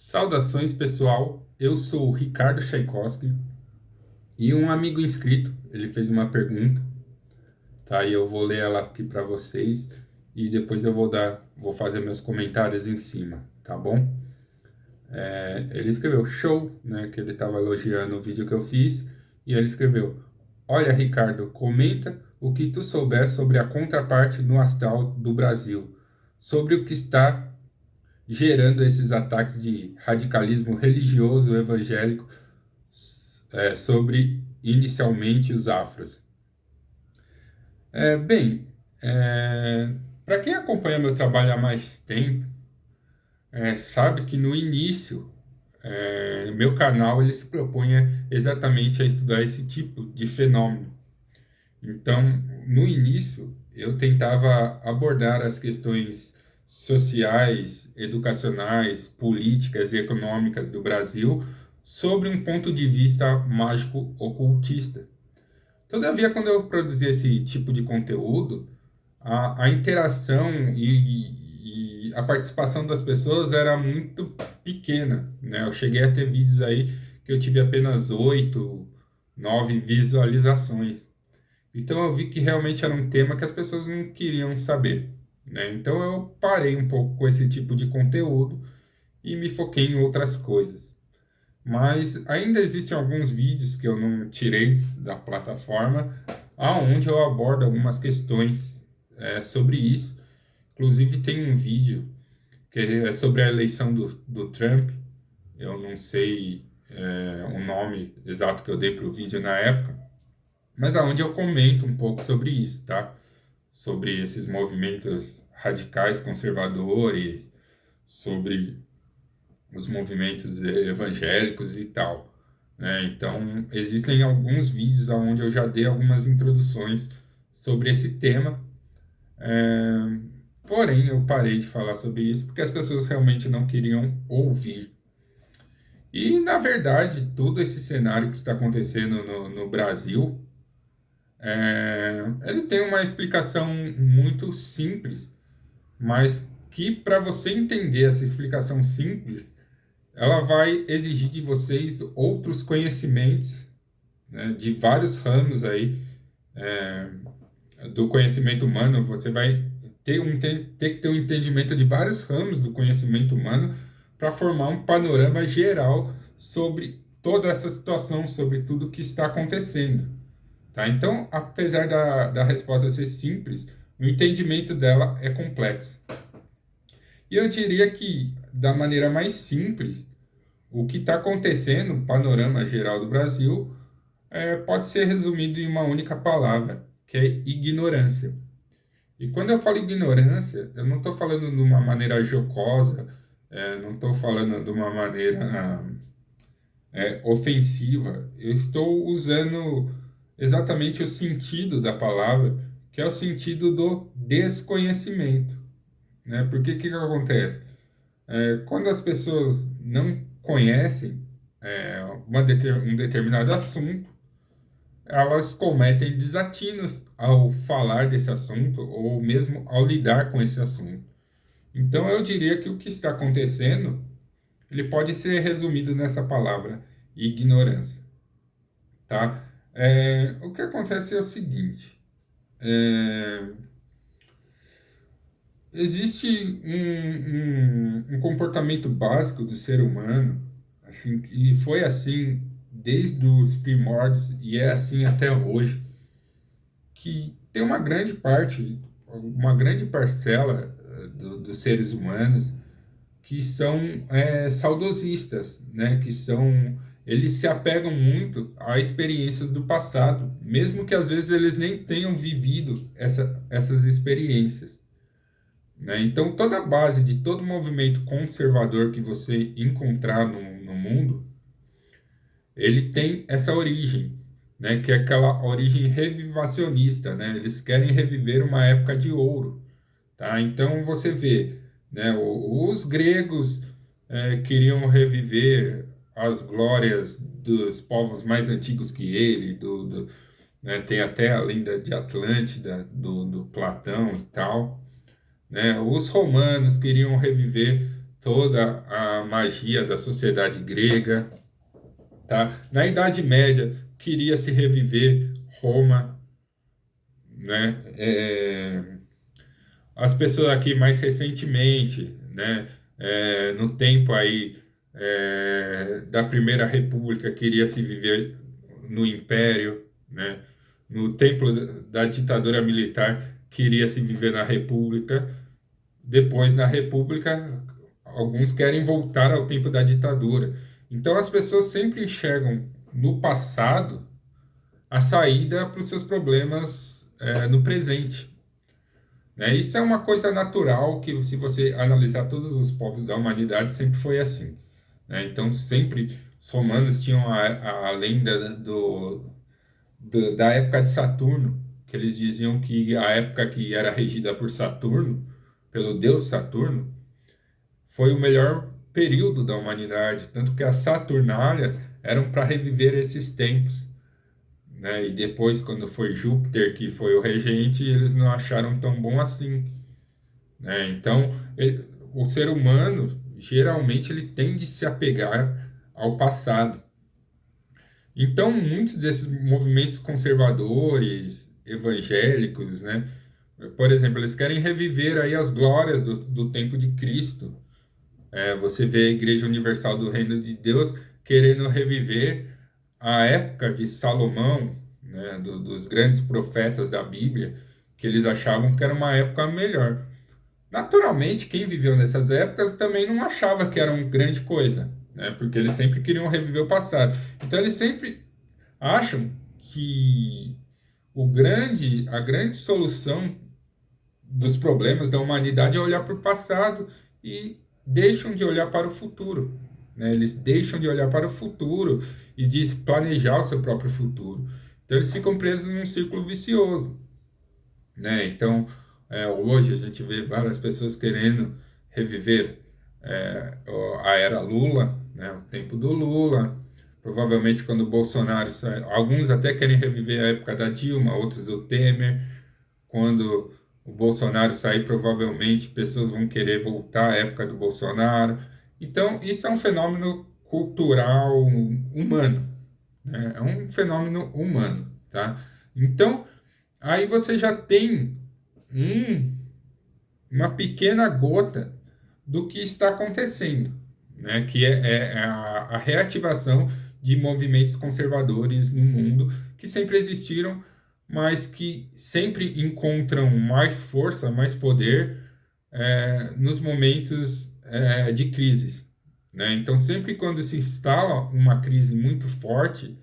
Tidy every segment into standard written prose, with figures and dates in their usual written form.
Saudações, pessoal. Eu sou o Ricardo Tchaikovsky e um amigo inscrito, ele fez uma pergunta, tá? E eu vou ler ela aqui para vocês e depois eu vou fazer meus comentários em cima, tá bom? Ele escreveu show, né? Que ele estava elogiando o vídeo que eu fiz e ele escreveu: Olha, Ricardo, comenta o que tu souber sobre a contraparte no astral do Brasil, sobre o que está gerando esses ataques de radicalismo religioso evangélico sobre inicialmente os afros. Bem, para quem acompanha meu trabalho há mais tempo, sabe que no início meu canal ele se propunha exatamente a estudar esse tipo de fenômeno. Então, no início, eu tentava abordar as questões sociais, educacionais, políticas e econômicas do Brasil sobre um ponto de vista mágico-ocultista. Todavia, quando eu produzia esse tipo de conteúdo, a interação e a participação das pessoas era muito pequena, né? Eu cheguei a ter vídeos aí que eu tive apenas 8, 9 visualizações. Então eu vi que realmente era um tema que as pessoas não queriam saber, né? Então eu parei um pouco com esse tipo de conteúdo e me foquei em outras coisas. Mas ainda existem alguns vídeos que eu não tirei da plataforma, aonde eu abordo algumas questões sobre isso. Inclusive tem um vídeo que é sobre a eleição do Trump. Eu não sei o nome exato que eu dei para o vídeo na época, mas aonde eu comento um pouco sobre isso, tá? Sobre esses movimentos radicais conservadores, sobre os movimentos evangélicos e tal, né? Então, existem alguns vídeos onde eu já dei algumas introduções sobre esse tema, é, porém eu parei de falar sobre isso porque as pessoas realmente não queriam ouvir. E, na verdade, todo esse cenário que está acontecendo no Brasil, ele tem uma explicação muito simples, mas que para você entender essa explicação simples, ela vai exigir de vocês outros conhecimentos, né, de vários ramos aí do conhecimento humano. Você vai ter que ter um entendimento de vários ramos do conhecimento humano para formar um panorama geral sobre toda essa situação, sobre tudo que está acontecendo. Tá? Então, apesar da resposta ser simples, o entendimento dela é complexo. E eu diria que, da maneira mais simples, o que está acontecendo, o panorama geral do Brasil, pode ser resumido em uma única palavra, que é ignorância. E quando eu falo ignorância, eu não estou falando de uma maneira jocosa, não estou falando de uma maneira ofensiva. Eu estou usando exatamente o sentido da palavra, que é o sentido do desconhecimento, né? Porque o que acontece? Quando as pessoas não conhecem um determinado assunto, elas cometem desatinos ao falar desse assunto ou mesmo ao lidar com esse assunto. Então eu diria que o que está acontecendo, ele pode ser resumido nessa palavra, ignorância, tá? O que acontece é o seguinte, existe um comportamento básico do ser humano, assim, e foi assim desde os primórdios e é assim até hoje, que tem uma grande parcela dos seres humanos que são saudosistas, né? Eles se apegam muito a experiências do passado, mesmo que às vezes eles nem tenham vivido essas experiências, né? Então, toda a base de todo movimento conservador que você encontrar no mundo, ele tem essa origem, né? Que é aquela origem revivacionista, né? Eles querem reviver uma época de ouro, tá? Então, você vê, né? Os gregos queriam reviver as glórias dos povos mais antigos que ele, né? Tem até a lenda de Atlântida, do Platão e tal, né? Os romanos queriam reviver toda a magia da sociedade grega, tá? Na Idade Média, queria se reviver Roma, né? As pessoas aqui mais recentemente, né? No tempo aí da Primeira República, queria se viver no Império, né? No tempo da ditadura militar, queria se viver na República. Depois, na República, alguns querem voltar ao tempo da ditadura. Então, as pessoas sempre enxergam no passado a saída para os seus problemas no presente, né? Isso é uma coisa natural que, se você analisar todos os povos da humanidade, sempre foi assim, né? Então, sempre os romanos tinham a lenda da época de Saturno, que eles diziam que a época que era regida por Saturno, pelo deus Saturno, foi o melhor período da humanidade, tanto que as Saturnálias eram para reviver esses tempos, né? E depois, quando foi Júpiter que foi o regente, eles não acharam tão bom assim, né? Então, o ser humano, geralmente, ele tende a se apegar ao passado. Então, muitos desses movimentos conservadores, evangélicos, né? Por exemplo, eles querem reviver aí as glórias do tempo de Cristo. Você vê a Igreja Universal do Reino de Deus querendo reviver a época de Salomão, né? Dos grandes profetas da Bíblia, que eles achavam que era uma época melhor. Naturalmente, quem viveu nessas épocas também não achava que era uma grande coisa, né? Porque eles sempre queriam reviver o passado. Então, eles sempre acham que a grande solução dos problemas da humanidade é olhar para o passado e deixam de olhar para o futuro, né? Eles deixam de olhar para o futuro e de planejar o seu próprio futuro. Então, eles ficam presos num círculo vicioso, né? Então, hoje a gente vê várias pessoas querendo reviver a era Lula, né? O tempo do Lula. Provavelmente quando o Bolsonaro sai, alguns até querem reviver a época da Dilma, outros do Temer. Quando o Bolsonaro sair, provavelmente pessoas vão querer voltar à época do Bolsonaro. Então, isso é um fenômeno cultural humano, né? É um fenômeno humano, tá? Então, aí você já tem um, uma pequena gota do que está acontecendo, né? Que é a reativação de movimentos conservadores no mundo que sempre existiram, mas que sempre encontram mais força, mais poder nos momentos de crises, né? Então, sempre quando se instala uma crise muito forte,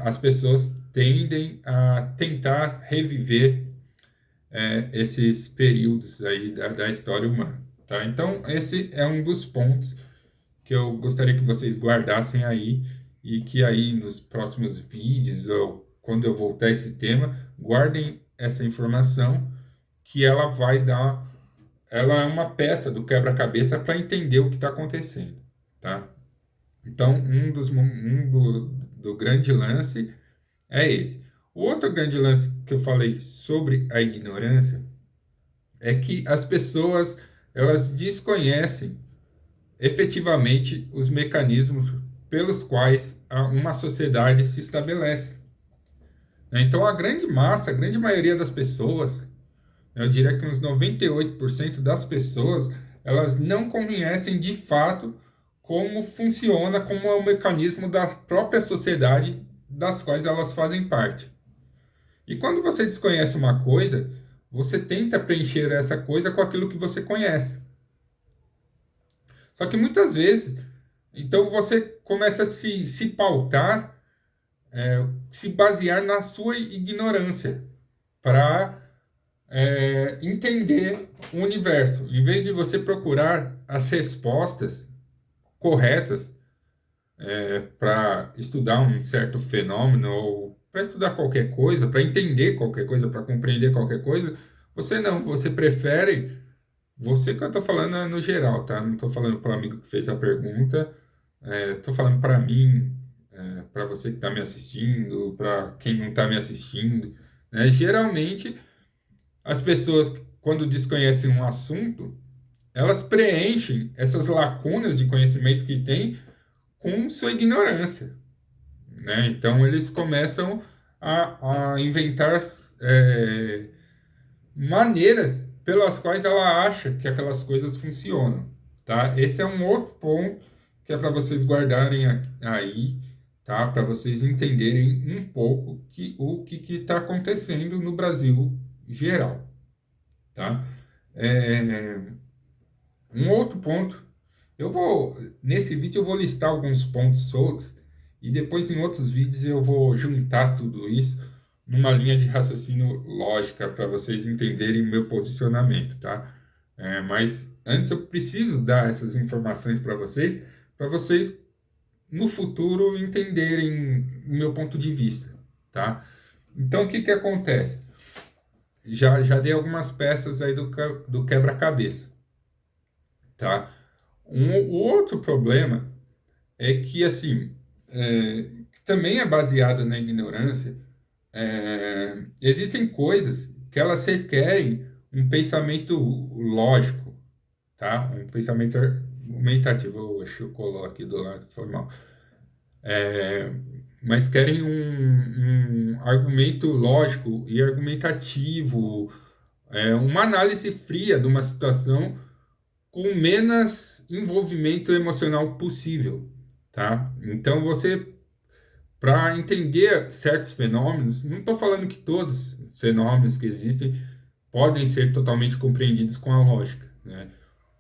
as pessoas tendem a tentar reviver esses períodos aí da história humana, tá? Então, esse é um dos pontos que eu gostaria que vocês guardassem aí e que aí nos próximos vídeos ou quando eu voltar a esse tema, guardem essa informação que ela vai dar, ela é uma peça do quebra-cabeça para entender o que está acontecendo, tá? Então, do grande lance é esse. O outro grande lance que eu falei sobre a ignorância é que as pessoas elas desconhecem efetivamente os mecanismos pelos quais uma sociedade se estabelece, né? Então, a grande massa, a grande maioria das pessoas, eu diria que uns 98% das pessoas, elas não conhecem de fato como funciona, como é o mecanismo da própria sociedade das quais elas fazem parte. E quando você desconhece uma coisa, você tenta preencher essa coisa com aquilo que você conhece. Só que muitas vezes, então você começa a se pautar, se basear na sua ignorância para entender o universo. Em vez de você procurar as respostas corretas para estudar um certo fenômeno ou para estudar qualquer coisa, para entender qualquer coisa, para compreender qualquer coisa, você prefere, você que eu estou falando no geral, tá? Não estou falando para o amigo que fez a pergunta, estou falando para mim, para você que está me assistindo, para quem não está me assistindo, né? Geralmente, as pessoas, quando desconhecem um assunto, elas preenchem essas lacunas de conhecimento que tem com sua ignorância, né? Então eles começam a inventar maneiras pelas quais ela acha que aquelas coisas funcionam, tá? Esse é um outro ponto que é para vocês guardarem aí, tá? Para vocês entenderem um pouco o que está acontecendo no Brasil geral, tá? É, um outro ponto, nesse vídeo eu vou listar alguns pontos soltos e depois em outros vídeos eu vou juntar tudo isso numa linha de raciocínio lógica para vocês entenderem o meu posicionamento, tá? Mas antes eu preciso dar essas informações para vocês no futuro entenderem o meu ponto de vista, tá? Então o que que acontece? Já dei algumas peças aí do quebra-cabeça, tá? O outro problema é que, assim, que também é baseado na ignorância, existem coisas que elas requerem um pensamento lógico, tá? Um pensamento argumentativo. Oxe, eu coloco aqui do lado, foi mal. Mas querem um argumento lógico e argumentativo, uma análise fria de uma situação com menos envolvimento emocional possível, tá? Então você, para entender certos fenômenos, não estou falando que todos os fenômenos que existem podem ser totalmente compreendidos com a lógica, né?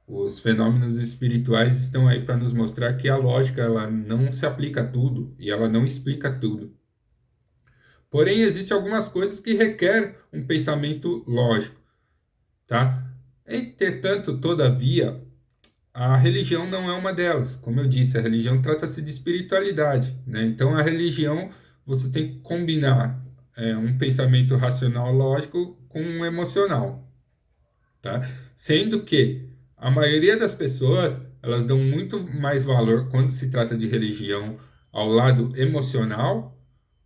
Os fenômenos espirituais estão aí para nos mostrar que a lógica ela não se aplica a tudo e ela não explica tudo. Porém, existem algumas coisas que requerem um pensamento lógico, tá? Entretanto, todavia, a religião não é uma delas. Como eu disse, a religião trata-se de espiritualidade, né? Então, a religião, você tem que combinar um pensamento racional lógico com um emocional, tá? Sendo que a maioria das pessoas, elas dão muito mais valor quando se trata de religião ao lado emocional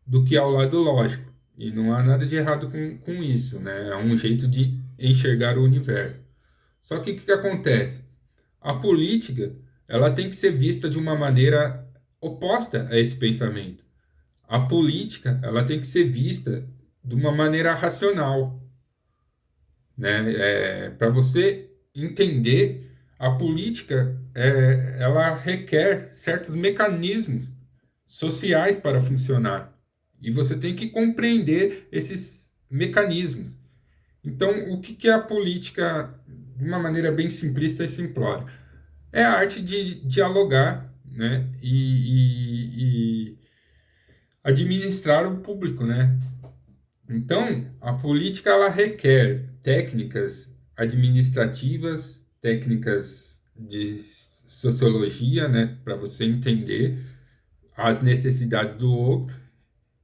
do que ao lado lógico. E não há nada de errado com isso, né? É um jeito de enxergar o universo. Só que o que acontece? A política, ela tem que ser vista de uma maneira oposta a esse pensamento. A política, ela tem que ser vista de uma maneira racional, né? Para você entender, a política, ela requer certos mecanismos sociais para funcionar. E você tem que compreender esses mecanismos. Então, o que é a política, de uma maneira bem simplista e simplória? É a arte de dialogar, né? E administrar o público, né? Então, a política ela requer técnicas administrativas, técnicas de sociologia, né? Para você entender as necessidades do outro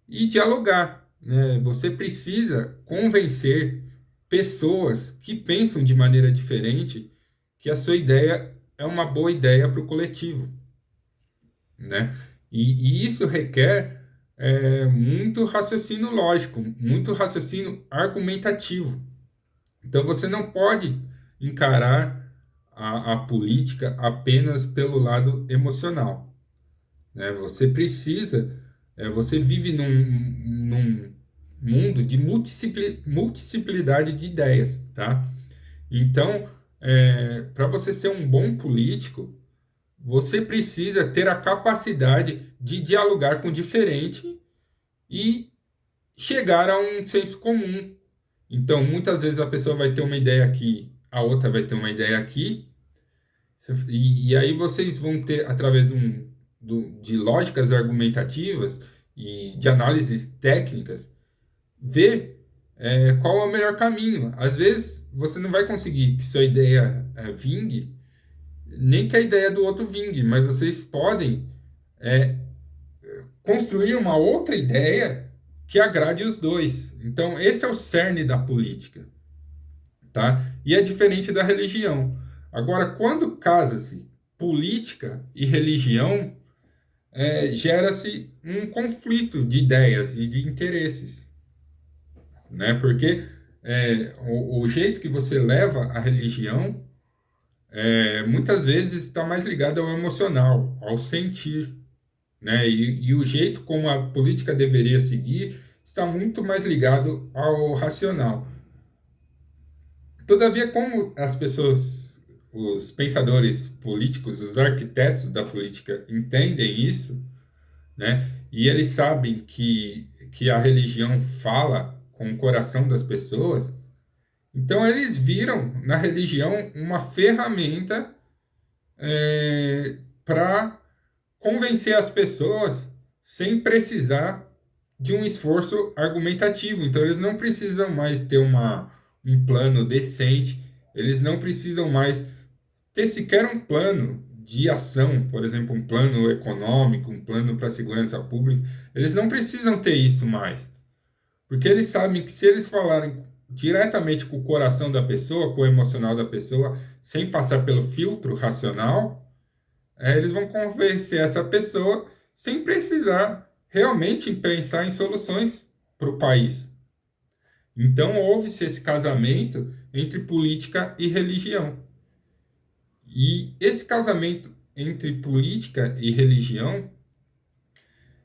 e dialogar, né? Você precisa convencer pessoas que pensam de maneira diferente que a sua ideia é uma boa ideia para o coletivo, né? E isso requer muito raciocínio lógico, muito raciocínio argumentativo. Então você não pode encarar a política apenas pelo lado emocional, né? Você vive num mundo de multiplicidade de ideias, tá? Então, para você ser um bom político, você precisa ter a capacidade de dialogar com o diferente e chegar a um senso comum. Então, muitas vezes a pessoa vai ter uma ideia aqui, a outra vai ter uma ideia aqui, e aí vocês vão ter, através de lógicas argumentativas e de análises técnicas, ver qual é o melhor caminho. Às vezes, você não vai conseguir que sua ideia vingue, nem que a ideia do outro vingue, mas vocês podem construir uma outra ideia que agrade os dois. Então, esse é o cerne da política, tá? E é diferente da religião. Agora, quando casa-se política e religião, gera-se um conflito de ideias e de interesses, né? Porque o jeito que você leva a religião muitas vezes está mais ligado ao emocional, ao sentir, né? E o jeito como a política deveria seguir está muito mais ligado ao racional. Todavia, como as pessoas, os pensadores políticos, os arquitetos da política entendem isso, né? E eles sabem que a religião fala com o coração das pessoas, então eles viram na religião uma ferramenta para convencer as pessoas sem precisar de um esforço argumentativo. Então, eles não precisam mais ter um plano decente, eles não precisam mais ter sequer um plano de ação, por exemplo, um plano econômico, um plano para a segurança pública. Eles não precisam ter isso mais, porque eles sabem que se eles falarem diretamente com o coração da pessoa, com o emocional da pessoa, sem passar pelo filtro racional, eles vão convencer essa pessoa sem precisar realmente pensar em soluções para o país. Então, houve-se esse casamento entre política e religião. E esse casamento entre política e religião,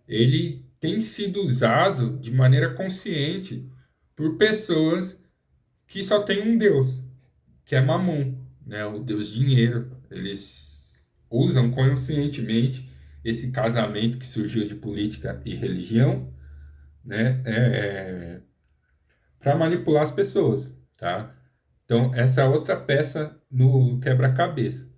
ele tem sido usado de maneira consciente por pessoas que só têm um Deus, que é Mamon, né? O Deus dinheiro. Eles usam conscientemente esse casamento que surgiu de política e religião, né? Para manipular as pessoas, tá? Então, essa é outra peça no quebra-cabeça.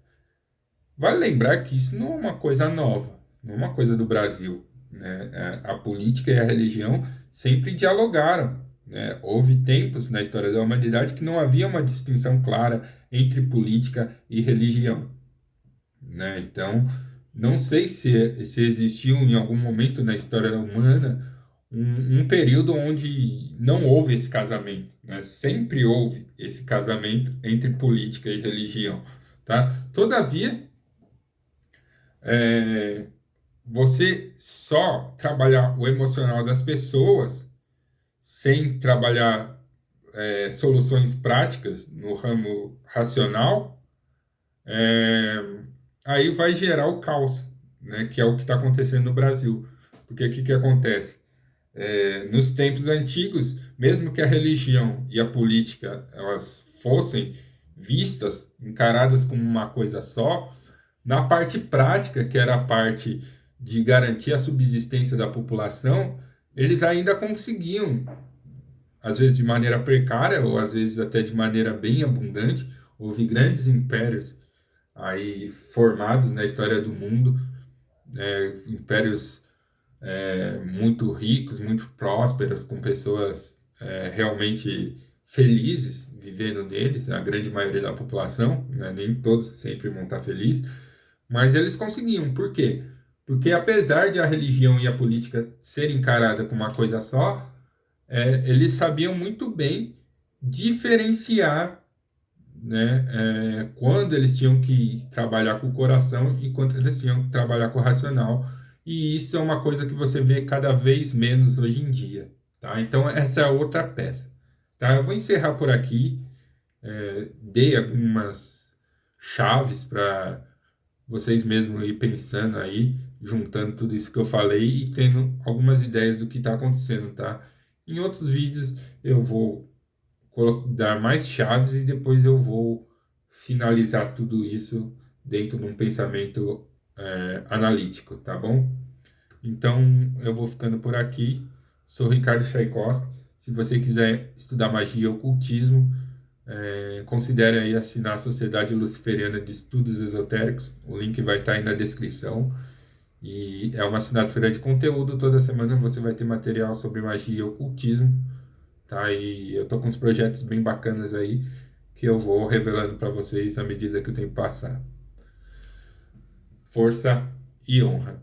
Vale lembrar que isso não é uma coisa nova, não é uma coisa do Brasil, né? A política e a religião sempre dialogaram, né? Houve tempos na história da humanidade que não havia uma distinção clara entre política e religião, né? Então, não sei se existiu em algum momento na história humana um período onde não houve esse casamento, né? Sempre houve esse casamento entre política e religião, tá? Todavia, é, você só trabalhar o emocional das pessoas sem trabalhar soluções práticas no ramo racional, é, aí vai gerar o caos, né, que é o que está acontecendo no Brasil. Porque o que acontece? Nos tempos antigos, mesmo que a religião e a política elas fossem vistas, encaradas como uma coisa só, na parte prática, que era a parte de garantir a subsistência da população, eles ainda conseguiam, às vezes de maneira precária, ou às vezes até de maneira bem abundante. Houve grandes impérios aí formados na história do mundo, impérios muito ricos, muito prósperos, com pessoas realmente felizes vivendo neles, a grande maioria da população, né? Nem todos sempre vão estar felizes, mas eles conseguiam. Por quê? Porque apesar de a religião e a política serem encaradas como uma coisa só, eles sabiam muito bem diferenciar, né, quando eles tinham que trabalhar com o coração e quando eles tinham que trabalhar com o racional. E isso é uma coisa que você vê cada vez menos hoje em dia, tá? Então, essa é outra peça, tá? Eu vou encerrar por aqui. Dei algumas chaves para vocês mesmos ir pensando aí, juntando tudo isso que eu falei e tendo algumas ideias do que está acontecendo, tá? Em outros vídeos eu vou dar mais chaves e depois eu vou finalizar tudo isso dentro de um pensamento analítico, tá bom? Então eu vou ficando por aqui. Sou Ricardo Tchaikovsky. Se você quiser estudar magia e ocultismo, considere aí assinar a Sociedade Luciferiana de Estudos Esotéricos. O link vai estar aí na descrição. E é uma assinatura de conteúdo. Toda semana você vai ter material sobre magia e ocultismo, tá? E eu tô com uns projetos bem bacanas aí que eu vou revelando para vocês à medida que o tempo passar. Força e honra.